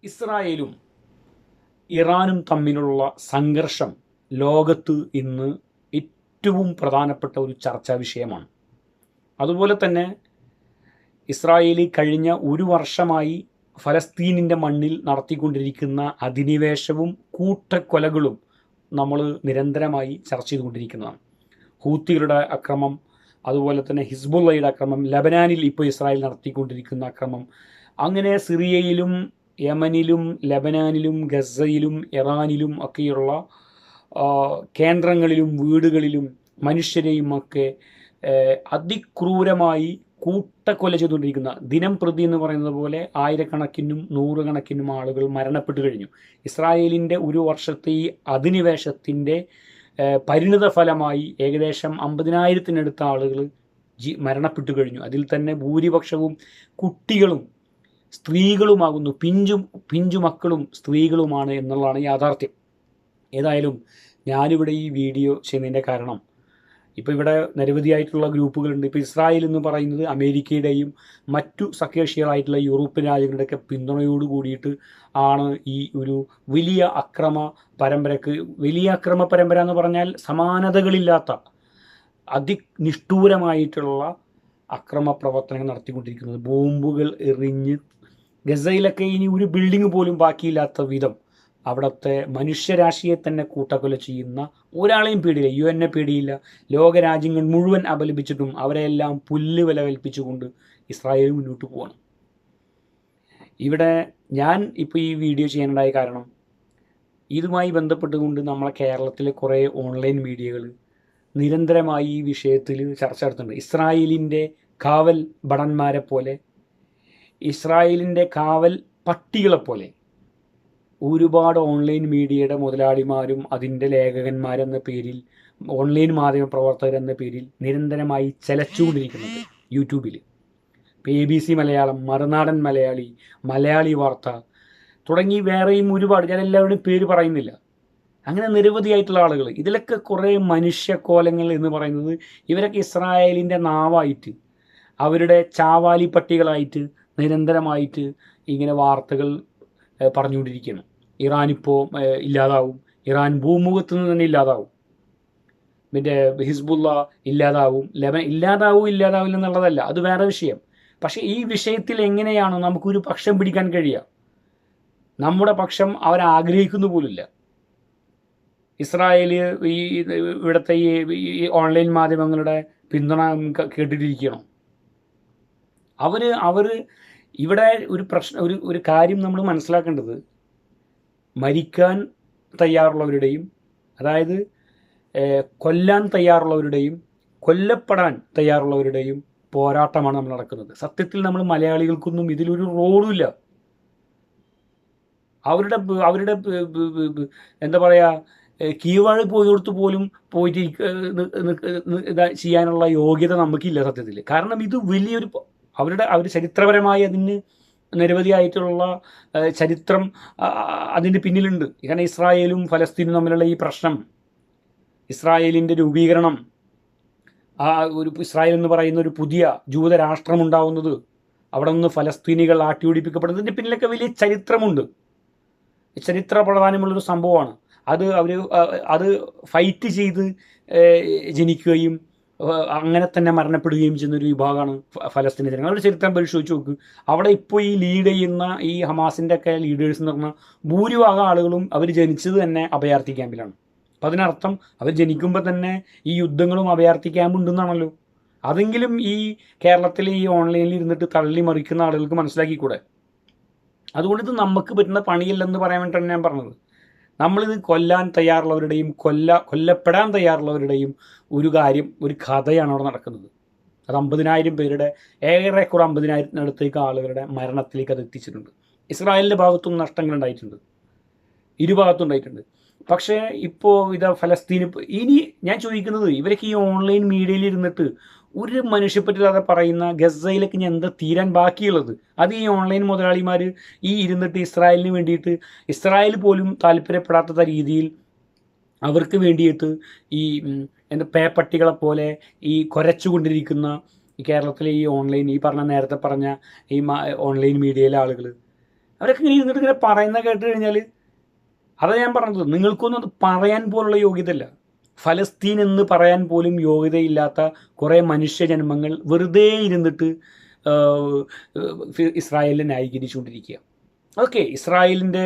ഇസ്രായേലും ഇറാനും തമ്മിലുള്ള സംഘർഷം ലോകത്ത് ഇന്ന് ഏറ്റവും പ്രധാനപ്പെട്ട ഒരു ചർച്ചാ വിഷയമാണ്. അതുപോലെ തന്നെ ഇസ്രായേൽ കഴിഞ്ഞ ഒരു വർഷമായി ഫലസ്തീനിൻ്റെ മണ്ണിൽ നടത്തിക്കൊണ്ടിരിക്കുന്ന അധിനിവേശവും കൂട്ടക്കൊലകളും നമ്മൾ നിരന്തരമായി ചർച്ച ചെയ്തുകൊണ്ടിരിക്കുന്നതാണ്. ഹൂത്തികളുടെ അക്രമം, അതുപോലെ തന്നെ ഹിസ്ബുള്ളയുടെ അക്രമം, ലബനാനിൽ ഇപ്പോൾ ഇസ്രായേൽ നടത്തിക്കൊണ്ടിരിക്കുന്ന അക്രമം, അങ്ങനെ സിറിയയിലും യമനിലും ലബനാനിലും ഗസയിലും ഇറാനിലും ഒക്കെയുള്ള കേന്ദ്രങ്ങളിലും വീടുകളിലും മനുഷ്യരെയും ഒക്കെ അതിക്രൂരമായി കൂട്ടക്കൊല ചെയ്തുകൊണ്ടിരിക്കുന്ന, ദിനം പ്രതി എന്ന് പറയുന്നത് പോലെ ആയിരക്കണക്കിനും നൂറുകണക്കിനും ആളുകൾ മരണപ്പെട്ടു കഴിഞ്ഞു. ഇസ്രായേലിൻ്റെ ഒരു വർഷത്തെ ഈ അധിനിവേശത്തിൻ്റെ പരിണിത ഫലമായി ഏകദേശം 50,000-ത്തിനടുത്ത ആളുകൾ മരണപ്പെട്ടു കഴിഞ്ഞു. അതിൽ തന്നെ ഭൂരിപക്ഷവും കുട്ടികളും സ്ത്രീകളുമാകുന്നു. പിഞ്ചു മക്കളും സ്ത്രീകളുമാണ് എന്നുള്ളതാണ് യാഥാർത്ഥ്യം. ഏതായാലും ഞാനിവിടെ ഈ വീഡിയോ ചെയ്യുന്നതിൻ്റെ കാരണം, ഇപ്പോൾ ഇവിടെ നിരവധിയായിട്ടുള്ള ഗ്രൂപ്പുകളുണ്ട്. ഇപ്പോൾ ഇസ്രായേൽ എന്ന് പറയുന്നത് അമേരിക്കയുടെയും മറ്റു സഖ്യകക്ഷികളായിട്ടുള്ള യൂറോപ്യൻ രാജ്യങ്ങളുടെയൊക്കെ പിന്തുണയോട് കൂടിയിട്ട് ആണ് ഈ ഒരു വലിയ അക്രമ പരമ്പര എന്ന് പറഞ്ഞാൽ സമാനതകളില്ലാത്ത അതിനിഷ്ഠൂരമായിട്ടുള്ള അക്രമ പ്രവർത്തനങ്ങൾ നടത്തിക്കൊണ്ടിരിക്കുന്നത്. ബോംബുകൾ എറിഞ്ഞ് ഗസയിലൊക്കെ ഇനി ഒരു ബിൽഡിംഗ് പോലും ബാക്കിയില്ലാത്ത വിധം അവിടുത്തെ മനുഷ്യരാശിയെ തന്നെ കൂട്ടക്കൊല ചെയ്യുന്ന, ഒരാളെയും പേടിയില്ല, UN പേടിയില്ല, ലോകരാജ്യങ്ങൾ മുഴുവൻ അപലപിച്ചിട്ടും അവരെല്ലാം പുല്ല് വില കൽപ്പിച്ചുകൊണ്ട് ഇസ്രായേൽ മുന്നോട്ട് പോവാണ്. ഇവിടെ ഞാൻ ഇപ്പോൾ ഈ വീഡിയോ ചെയ്യാനുണ്ടായ കാരണം, ഇതുമായി ബന്ധപ്പെട്ടുകൊണ്ട് നമ്മളെ കേരളത്തിലെ കുറേ ഓൺലൈൻ മീഡിയകൾ നിരന്തരമായി ഈ വിഷയത്തിൽ ചർച്ച നടത്തുന്നുണ്ട്. ഇസ്രായേലിൻ്റെ കാവൽ ഭടന്മാരെ പോലെ, ഇസ്രായേലിൻ്റെ കാവൽ പട്ടികളെപ്പോലെ ഒരുപാട് ഓൺലൈൻ മീഡിയയുടെ മുതലാളിമാരും അതിൻ്റെ ലേഖകന്മാരെന്ന പേരിൽ, ഓൺലൈൻ മാധ്യമ പ്രവർത്തകരെന്ന പേരിൽ നിരന്തരമായി ചലച്ചുകൊണ്ടിരിക്കുന്നത് യൂട്യൂബിൽ. ഇപ്പോൾ ABC മലയാളം, മറുനാടൻ മലയാളി, മലയാളി വാർത്ത തുടങ്ങി വേറെയും ഒരുപാട്, ഞാൻ എല്ലാവരുടെയും പേര് പറയുന്നില്ല, അങ്ങനെ നിരവധിയായിട്ടുള്ള ആളുകൾ. ഇതിലൊക്കെ കുറേ മനുഷ്യക്കോലങ്ങൾ എന്ന് പറയുന്നത് ഇവരൊക്കെ ഇസ്രായേലിൻ്റെ നാവായിട്ട്, അവരുടെ ചാവാലി പട്ടികളായിട്ട് നിരന്തരമായിട്ട് ഇങ്ങനെ വാർത്തകൾ പറഞ്ഞുകൊണ്ടിരിക്കുകയാണ്. ഇറാനിപ്പോൾ ഇല്ലാതാവും, ഇറാൻ ഭൂമുഖത്ത് നിന്ന് തന്നെ ഇല്ലാതാവും, പിന്നെ ഹിസ്ബുള്ള ഇല്ലാതാവും, ഇല്ലാതാവില്ല എന്നുള്ളതല്ല, അത് വേറെ വിഷയം. പക്ഷേ ഈ വിഷയത്തിൽ എങ്ങനെയാണ് നമുക്കൊരു പക്ഷം പിടിക്കാൻ കഴിയുക? നമ്മുടെ പക്ഷം അവരാഗ്രഹിക്കുന്നു പോലില്ല. ഇസ്രായേൽ ഇവിടുത്തെ ഈ ഓൺലൈൻ മാധ്യമങ്ങളുടെ പിന്തുണ കേട്ടിട്ടിരിക്കണം. അവർ ഇവിടെ ഒരു കാര്യം നമ്മൾ മനസ്സിലാക്കേണ്ടത്, മരിക്കാൻ തയ്യാറുള്ളവരുടെയും, അതായത് കൊല്ലാൻ തയ്യാറുള്ളവരുടെയും കൊല്ലപ്പെടാൻ തയ്യാറുള്ളവരുടെയും പോരാട്ടമാണ് നമ്മൾ നടക്കുന്നത്. സത്യത്തിൽ നമ്മൾ മലയാളികൾക്കൊന്നും ഇതിലൊരു റോളുമില്ല. അവരുടെ എന്താ പറയുക, കീഴ്വാഴ് പോയോടത്ത് പോലും പോയിട്ട് ചെയ്യാനുള്ള യോഗ്യത നമുക്കില്ല സത്യത്തിൽ. കാരണം ഇത് വലിയൊരു അവർ ചരിത്രപരമായി അതിന് നിരവധിയായിട്ടുള്ള ചരിത്രം അതിൻ്റെ പിന്നിലുണ്ട്. കാരണം ഇസ്രായേലും ഫലസ്തീനും തമ്മിലുള്ള ഈ പ്രശ്നം, ഇസ്രായേലിൻ്റെ രൂപീകരണം, ഇസ്രായേൽ എന്ന് പറയുന്ന ഒരു പുതിയ ജൂതരാഷ്ട്രം ഉണ്ടാവുന്നത്, അവിടെ നിന്ന് ഫലസ്തീനികൾ ആട്ടിയോടിപ്പിക്കപ്പെടുന്നതിൻ്റെ പിന്നിലൊക്കെ വലിയ ചരിത്രമുണ്ട്. ചരിത്ര പ്രാധാന്യമുള്ളൊരു സംഭവമാണ്. അത് ഫൈറ്റ് ചെയ്ത് ജനിക്കുകയും അങ്ങനെ തന്നെ മരണപ്പെടുകയും ചെയ്യുന്നൊരു വിഭാഗമാണ് ഫലസ്തീനി ജനങ്ങൾ. അവരുടെ ചരിത്രം പരിശോധിച്ച് നോക്ക്. അവിടെ ഇപ്പോൾ ഈ ലീഡ് ചെയ്യുന്ന ഈ ഹമാസിൻ്റെ ഒക്കെ ലീഡേഴ്സ് എന്ന് പറഞ്ഞാൽ ഭൂരിഭാഗം ആളുകളും അവർ ജനിച്ചത് തന്നെ അഭയാർത്ഥി ക്യാമ്പിലാണ്. അപ്പം അതിനർത്ഥം അവർ ജനിക്കുമ്പോൾ തന്നെ ഈ യുദ്ധങ്ങളും അഭയാർത്ഥി ക്യാമ്പ് ഉണ്ടെന്നാണല്ലോ. അതെങ്കിലും ഈ കേരളത്തിലെ ഈ ഓൺലൈനിൽ ഇരുന്നിട്ട് തള്ളി മറിക്കുന്ന ആളുകൾക്ക് മനസ്സിലാക്കിക്കൂടെ? അതുകൊണ്ട് ഇത് നമുക്ക് പറ്റുന്ന പണിയല്ലെന്ന് പറയാൻ വേണ്ടിയിട്ടാണ് ഞാൻ പറഞ്ഞത്. നമ്മളിത് കൊല്ലാൻ തയ്യാറുള്ളവരുടെയും കൊല്ലപ്പെടാൻ തയ്യാറുള്ളവരുടെയും ഒരു കഥയാണ് അവിടെ നടക്കുന്നത്. അത് 50,000 പേരുടെ, ഏറെക്കുറെ 50,000-ത്തിനടുത്തേക്ക് ആളുകളുടെ മരണത്തിലേക്ക് അത് എത്തിച്ചിട്ടുണ്ട്. ഇസ്രായേലിൻ്റെ ഭാഗത്തും നഷ്ടങ്ങളുണ്ടായിട്ടുണ്ട്, ഇരുഭാഗത്തും ഉണ്ടായിട്ടുണ്ട്. പക്ഷേ ഇപ്പോൾ ഫലസ്തീന് ഇനി ഞാൻ ചോദിക്കുന്നത്, ഇവരൊക്കെ ഈ ഓൺലൈൻ മീഡിയയിൽ ഇരുന്നിട്ട് ഒരു മനുഷ്യപ്പറ്റില്ലാതെ പറയുന്ന ഗസയിലേക്ക് ഇനി എന്താ തീരാൻ ബാക്കിയുള്ളത്? അത് ഈ ഓൺലൈൻ മുതലാളിമാർ ഇരുന്നിട്ട് ഇസ്രായേലിന് വേണ്ടിയിട്ട്, ഇസ്രായേൽ പോലും താല്പര്യപ്പെടാത്ത രീതിയിൽ അവർക്ക് വേണ്ടിയിട്ട് പേപ്പട്ടികളെ പോലെ കുരച്ചുകൊണ്ടിരിക്കുന്ന ഈ കേരളത്തിലെ ഈ നേരത്തെ പറഞ്ഞ ഈ ഓൺലൈൻ മീഡിയയിലെ ആളുകൾ അവരൊക്കെ ഇങ്ങനെ ഇരുന്നിട്ട് ഇങ്ങനെ പറയുന്ന കേട്ട് കഴിഞ്ഞാൽ, അതാണ് ഞാൻ പറഞ്ഞത്, നിങ്ങൾക്കൊന്നും അത് പറയാൻ പോലുള്ള യോഗ്യതയില്ല. ഫലസ്തീൻ എന്ന് പറയാൻ പോലും യോഗ്യതയില്ലാത്ത കുറേ മനുഷ്യജന്മങ്ങൾ വെറുതെ ഇരുന്നിട്ട് ഇസ്രായേലിനെ ന്യായീകരിച്ചുകൊണ്ടിരിക്കുക. ഓക്കെ, ഇസ്രായേലിൻ്റെ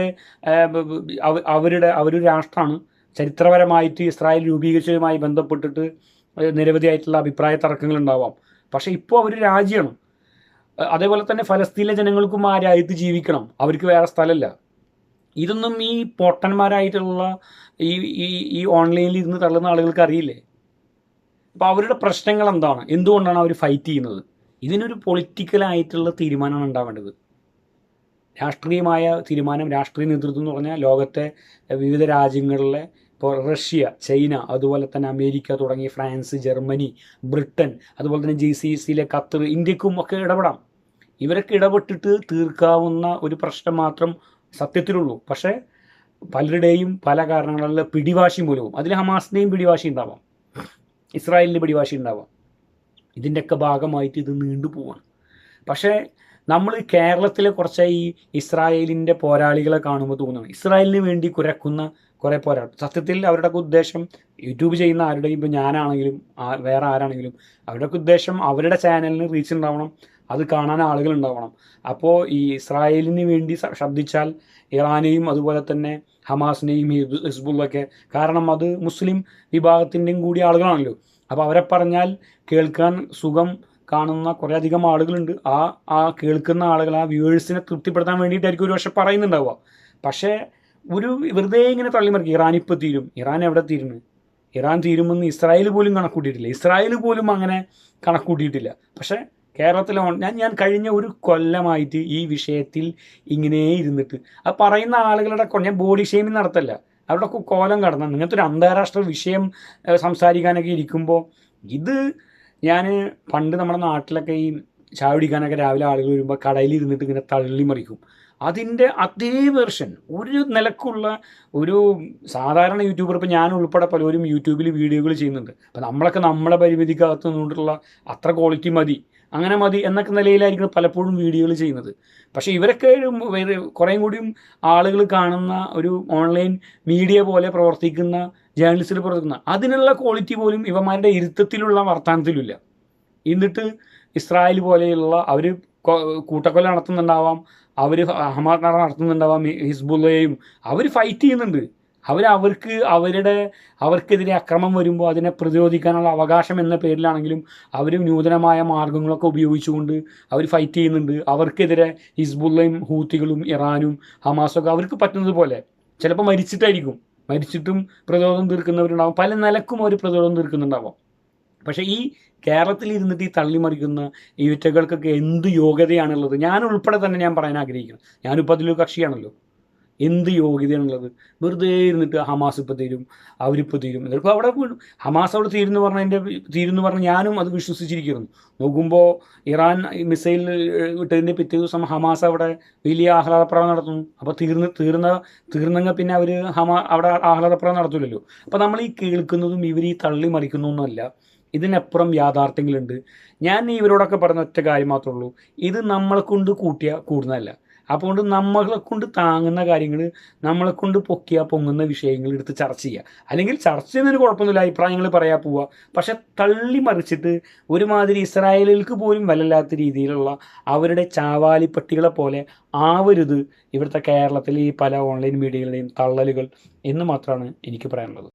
അവരൊരു രാഷ്ട്രമാണ്. ചരിത്രപരമായിട്ട് ഇസ്രായേൽ രൂപീകരിച്ചതുമായി ബന്ധപ്പെട്ടിട്ട് നിരവധിയായിട്ടുള്ള അഭിപ്രായ തർക്കങ്ങളുണ്ടാവാം. പക്ഷേ ഇപ്പോൾ അവർ രാജ്യമാണ്. അതേപോലെ തന്നെ ഫലസ്തീനിലെ ജനങ്ങൾക്കും ആ രാജ്യത്ത് ജീവിക്കണം, അവർക്ക് വേറെ സ്ഥലമല്ല. ഇതൊന്നും ഈ പൊട്ടന്മാരായിട്ടുള്ള ഈ ഈ ഈ ഓൺലൈനിൽ ഇരുന്ന് തള്ളുന്ന ആളുകൾക്ക് അറിയില്ലേ? അപ്പോൾ അവരുടെ പ്രശ്നങ്ങൾ എന്താണ്, എന്തുകൊണ്ടാണ് അവർ ഫൈറ്റ് ചെയ്യുന്നത്? ഇതിനൊരു പൊളിറ്റിക്കലായിട്ടുള്ള തീരുമാനമാണ് ഉണ്ടാവേണ്ടത്. രാഷ്ട്രീയമായ തീരുമാനം, രാഷ്ട്രീയ നേതൃത്വം എന്ന് പറഞ്ഞാൽ ലോകത്തെ വിവിധ രാജ്യങ്ങളിലെ, ഇപ്പോൾ റഷ്യ, ചൈന, അതുപോലെ തന്നെ അമേരിക്ക തുടങ്ങി ഫ്രാൻസ്, ജർമ്മനി, ബ്രിട്ടൻ, അതുപോലെ തന്നെ GCCയിലെ ഖത്തർ, ഇന്ത്യക്കും ഒക്കെ ഇടപെടാം. ഇവരൊക്കെ ഇടപെട്ടിട്ട് തീർക്കാവുന്ന ഒരു പ്രശ്നം മാത്രം സത്യത്തിലുള്ളൂ. പക്ഷേ പലരുടെയും പല കാരണങ്ങളിലെ പിടിവാശി മൂലവും, അതിൽ ഹമാസിൻ്റെയും പിടിവാശി ഉണ്ടാവാം, ഇസ്രായേലിൻ്റെ പിടിവാശി ഉണ്ടാവാം. ഇതിൻ്റെയൊക്കെ ഭാഗമായിട്ട് ഇത് നീണ്ടുപോവാണ്. പക്ഷേ നമ്മൾ കേരളത്തിലെ കുറച്ച് ഈ ഇസ്രായേലിൻ്റെ പോരാളികളെ കാണുമ്പോൾ തോന്നുന്നു ഇസ്രായേലിന് വേണ്ടി കുരക്കുന്ന കുറേ പോരാട്ടം. സത്യത്തിൽ അവരുടെയൊക്കെ ഉദ്ദേശം, യൂട്യൂബ് ചെയ്യുന്ന ആരുടെയും, ഇപ്പോൾ ഞാനാണെങ്കിലും വേറെ ആരാണെങ്കിലും, അവരുടെയൊക്കെ ഉദ്ദേശം അവരുടെ ചാനലിന് റീച്ച് ഉണ്ടാവണം, അത് കാണാൻ ആളുകൾ ഉണ്ടാവണം. അപ്പോൾ ഈ ഇസ്രായേലിന് വേണ്ടി ശബ്ദിച്ചാൽ ഇറാനെയും അതുപോലെ തന്നെ ഹമാസിനെയും ഹിസ്ബുള്ളൊക്കെ, കാരണം അത് മുസ്ലിം വിഭാഗത്തിൻ്റെയും കൂടി ആളുകളാണല്ലോ. അപ്പോൾ അവരെ പറഞ്ഞാൽ കേൾക്കാൻ സുഖം കാണുന്ന കുറേ അധികം ആളുകളുണ്ട്. ആ കേൾക്കുന്ന ആളുകൾ, ആ വ്യൂവേഴ്സിനെ തൃപ്തിപ്പെടുത്താൻ വേണ്ടിയിട്ടായിരിക്കും ഒരു പക്ഷേ പറയുന്നുണ്ടാവുക. പക്ഷേ ഒരു വെറുതെ ഇങ്ങനെ തള്ളിമറിക്കും, ഇറാൻ ഇപ്പോൾ തീരും, ഇറാൻ എവിടെ തീരുന്നു, ഇറാൻ തീരുമെന്ന് ഇസ്രായേൽ പോലും കണക്കൂട്ടിയിട്ടില്ല, ഇസ്രായേൽ പോലും അങ്ങനെ കണക്കൂട്ടിയിട്ടില്ല. പക്ഷേ കേരളത്തിലെ ഞാൻ കഴിഞ്ഞ ഒരു കൊല്ലമായിട്ട് ഈ വിഷയത്തിൽ ഇങ്ങനെ ഇരുന്നിട്ട് അത് പറയുന്ന ആളുകളുടെ ഞാൻ ബോഡി ഷെയ്മിങ് നടത്തല്ല, അവരുടെ കോലം കടന്ന ഇങ്ങനത്തെ ഒരു അന്താരാഷ്ട്ര വിഷയം സംസാരിക്കാനൊക്കെ ഇരിക്കുമ്പോൾ, ഇത് ഞാൻ പണ്ട് നമ്മുടെ നാട്ടിലൊക്കെ ഈ ചായ കുടിക്കാനൊക്കെ രാവിലെ ആളുകൾ വരുമ്പോൾ കടയിൽ ഇരുന്നിട്ട് ഇങ്ങനെ തള്ളിമറിക്കും. അതിൻ്റെ അതേ വെർഷൻ ഒരു നിലക്കുള്ള ഒരു സാധാരണ യൂട്യൂബർ, ഇപ്പോൾ ഞാൻ ഉൾപ്പെടെ പലരും യൂട്യൂബിൽ വീഡിയോകൾ ചെയ്യുന്നുണ്ട്. അപ്പോൾ നമ്മളൊക്കെ നമ്മുടെ പരിമിതിക്കകത്ത് നിന്നുകൊണ്ടുള്ള അത്ര ക്വാളിറ്റി മതി, അങ്ങനെ മതി എന്നൊക്കെ നിലയിലായിരിക്കും പലപ്പോഴും വീഡിയോകൾ ചെയ്യുന്നത്. പക്ഷേ ഇവരൊക്കെ കുറേയും കൂടിയും ആളുകൾ കാണുന്ന ഒരു ഓൺലൈൻ മീഡിയ പോലെ പ്രവർത്തിക്കുന്ന, ജേർണലിസ്റ്റിൽ പ്രവർത്തിക്കുന്ന, അതിനുള്ള ക്വാളിറ്റി പോലും ഇവന്മാരുടെ ഇരുത്തത്തിലുള്ള വർത്തമാനത്തിലില്ല. എന്നിട്ട് ഇസ്രായേൽ പോലെയുള്ള അവർ കൂട്ടക്കൊല നടത്തുന്നുണ്ടാവാം, അവർ ഹമാസ് നടത്തുന്നുണ്ടാവാം, ഹിസ്ബുള്ളയും അവർ ഫൈറ്റ് ചെയ്യുന്നുണ്ട്. അവർക്കെതിരെ അക്രമം വരുമ്പോൾ അതിനെ പ്രതിരോധിക്കാനുള്ള അവകാശം എന്ന പേരിലാണെങ്കിലും അവർ നൂതനമായ മാർഗങ്ങളൊക്കെ ഉപയോഗിച്ചുകൊണ്ട് അവർ ഫൈറ്റ് ചെയ്യുന്നുണ്ട്. അവർക്കെതിരെ ഹിസ്ബുള്ളയും ഹൂത്തികളും ഇറാനും ഹമാസൊക്കെ അവർക്ക് പറ്റുന്നത് പോലെ ചിലപ്പോൾ മരിച്ചിട്ടും പ്രതിരോധം തീർക്കുന്നവരുണ്ടാവും, പല നിലക്കും അവർ പ്രതിരോധം തീർക്കുന്നുണ്ടാവാം. പക്ഷേ ഈ കേരളത്തിൽ ഇരുന്നിട്ട് ഈ തള്ളിമറിക്കുന്ന ഈ ഒറ്റകൾക്കൊക്കെ എന്ത് യോഗ്യതയാണുള്ളത്? ഞാൻ ഉൾപ്പെടെ തന്നെ ഞാൻ പറയാൻ ആഗ്രഹിക്കുന്നു. ഞാനിപ്പോൾ അതിലൊരു കക്ഷിയാണല്ലോ. എന്ത് യോഗ്യതയാണുള്ളത്? വെറുതെ ഇരുന്നിട്ട് ഹമാസ് ഇപ്പോൾ തീരും, അവരിപ്പോൾ തീരും, എന്നിപ്പോൾ അവിടെ ഹമാസ് അവിടെ തീരുമെന്ന് പറഞ്ഞ് ഞാനും അത് വിശ്വസിച്ചിരിക്കുന്നു. നോക്കുമ്പോൾ ഇറാൻ മിസൈൽ ഇട്ടതിൻ്റെ പിറ്റേ ദിവസം ഹമാസ് അവിടെ വലിയ ആഹ്ലാദപ്രകടനം നടത്തുന്നു. അപ്പോൾ തീർന്നെങ്കിൽ പിന്നെ അവർ അവിടെ ആഹ്ലാദപ്രകടനം നടത്തില്ലല്ലോ. അപ്പോൾ നമ്മൾ ഈ കേൾക്കുന്നതും ഇവർ ഈ തള്ളിമറിക്കുന്നൊന്നുമല്ല, ഇതിനപ്പുറം യാഥാർത്ഥ്യങ്ങളുണ്ട്. ഞാൻ ഇവരോടൊക്കെ പറഞ്ഞ ഒറ്റ കാര്യം മാത്രമേ ഉള്ളൂ, ഇത് നമ്മളെ കൊണ്ട് കൂടുന്നതല്ല. അപ്പോൾ നമ്മളെ കൊണ്ട് താങ്ങുന്ന കാര്യങ്ങൾ, നമ്മളെ കൊണ്ട് പൊങ്ങുന്ന വിഷയങ്ങൾ എടുത്ത് ചർച്ച ചെയ്യുക. അല്ലെങ്കിൽ ചർച്ച ചെയ്യുന്നതിന് കുഴപ്പമൊന്നുമില്ല, അഭിപ്രായങ്ങൾ പറയാൻ പോവുക. പക്ഷെ തള്ളിമറിച്ചിട്ട് ഒരുമാതിരി ഇസ്രായേലുകൾക്ക് പോലും വല്ലാത്ത രീതിയിലുള്ള അവരുടെ ചാവാലിപ്പട്ടികളെ പോലെ ആവരുത് ഇവിടുത്തെ കേരളത്തിലെ ഈ പല ഓൺലൈൻ മീഡിയകളുടെയും തള്ളലുകൾ എന്ന് മാത്രമാണ് എനിക്ക് പറയാനുള്ളത്.